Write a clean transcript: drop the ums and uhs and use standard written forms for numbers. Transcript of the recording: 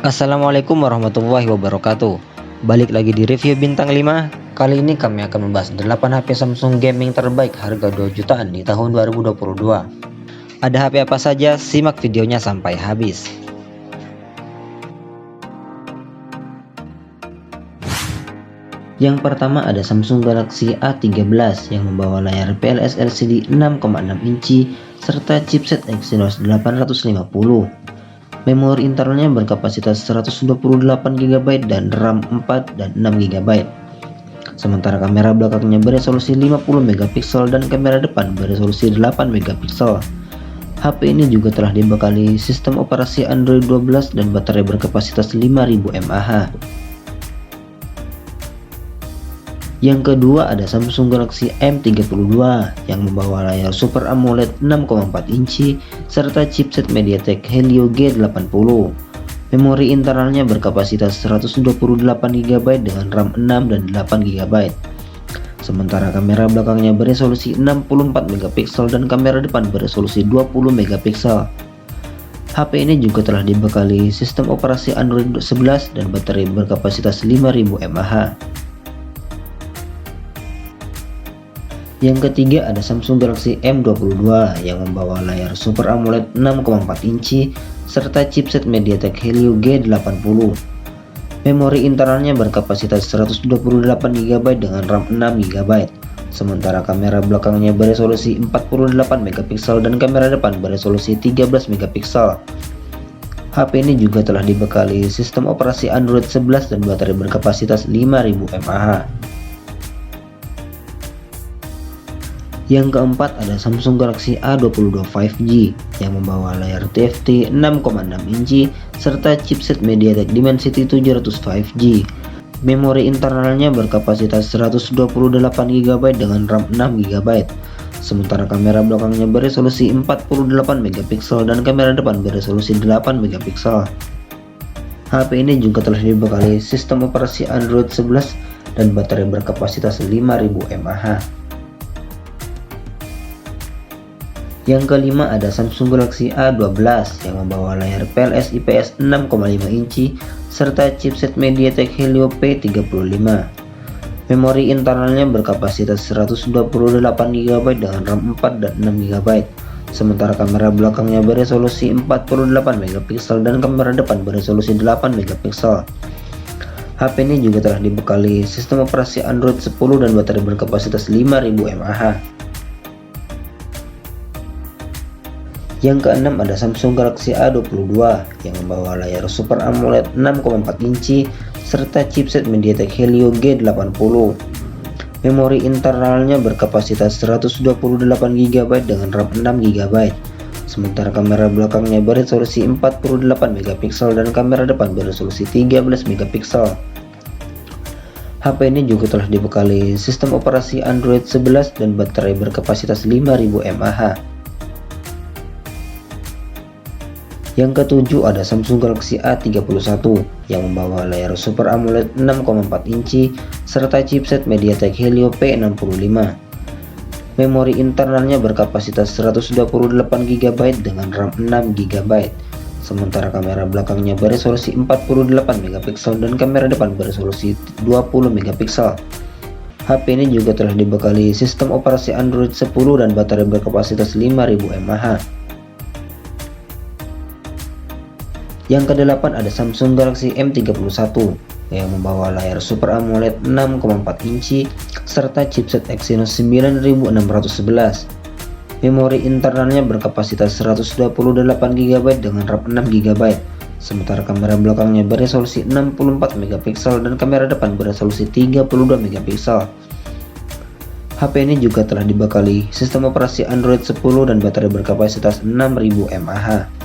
Assalamualaikum warahmatullahi wabarakatuh. Balik lagi di review bintang 5. Kali ini kami akan membahas 8 HP Samsung gaming terbaik harga 2 jutaan di tahun 2022. Ada HP apa saja? Simak videonya sampai habis. Yang pertama ada Samsung Galaxy A13 yang membawa layar PLS LCD 6,6 inci serta chipset Exynos 850. Memori internalnya berkapasitas 128 GB dan RAM 4 dan 6 GB. Sementara kamera belakangnya beresolusi 50 megapiksel dan kamera depan beresolusi 8 megapiksel. HP ini juga telah dibekali sistem operasi Android 12 dan baterai berkapasitas 5000 mAh. Yang kedua ada Samsung Galaxy M32 yang membawa layar Super AMOLED 6,4 inci serta chipset MediaTek Helio G80. Memori internalnya berkapasitas 128 GB dengan RAM 6 dan 8 GB. Sementara kamera belakangnya beresolusi 64 megapiksel dan kamera depan beresolusi 20 megapiksel. HP ini juga telah dibekali sistem operasi Android 11 dan baterai berkapasitas 5000 mAh. Yang ketiga ada Samsung Galaxy M22 yang membawa layar Super AMOLED 6,4 inci serta chipset MediaTek Helio G80. Memori internalnya berkapasitas 128 GB dengan RAM 6 GB. Sementara kamera belakangnya beresolusi 48 megapiksel dan kamera depan beresolusi 13 megapiksel. HP ini juga telah dibekali sistem operasi Android 11 dan baterai berkapasitas 5000 mAh. Yang keempat ada Samsung Galaxy A22 5G yang membawa layar TFT 6,6 inci serta chipset MediaTek Dimensity 700 5G. Memori internalnya berkapasitas 128 GB dengan RAM 6 GB. Sementara kamera belakangnya beresolusi 48 megapiksel dan kamera depan beresolusi 8 megapiksel. HP ini juga telah dibekali sistem operasi Android 11 dan baterai berkapasitas 5000 mAh. Yang kelima ada Samsung Galaxy A12 yang membawa layar PLS IPS 6,5 inci serta chipset MediaTek Helio P35. Memori internalnya berkapasitas 128 GB dengan RAM 4 dan 6 GB. Sementara kamera belakangnya beresolusi 48 megapiksel dan kamera depan beresolusi 8 megapiksel. HP ini juga telah dibekali sistem operasi Android 10 dan baterai berkapasitas 5000 mAh. Yang keenam ada Samsung Galaxy A22 yang membawa layar Super AMOLED 6,4 inci serta chipset MediaTek Helio G80. Memori internalnya berkapasitas 128 GB dengan RAM 6 GB. Sementara kamera belakangnya beresolusi 48 megapiksel dan kamera depan beresolusi 13 megapiksel. HP ini juga telah dibekali sistem operasi Android 11 dan baterai berkapasitas 5000 mAh. Yang ketujuh ada Samsung Galaxy A31 yang membawa layar Super AMOLED 6,4 inci serta chipset MediaTek Helio P65. Memori internalnya berkapasitas 128 GB dengan RAM 6 GB. Sementara kamera belakangnya beresolusi 48 megapiksel dan kamera depan beresolusi 20 megapiksel. HP ini juga telah dibekali sistem operasi Android 10 dan baterai berkapasitas 5000 mAh. Yang kedelapan ada Samsung Galaxy M31 yang membawa layar Super AMOLED 6,4 inci serta chipset Exynos 9611. Memori internalnya berkapasitas 128 GB dengan RAM 6 GB. Sementara kamera belakangnya beresolusi 64 megapiksel dan kamera depan beresolusi 32 megapiksel. HP ini juga telah dibekali sistem operasi Android 10 dan baterai berkapasitas 6000 mAh.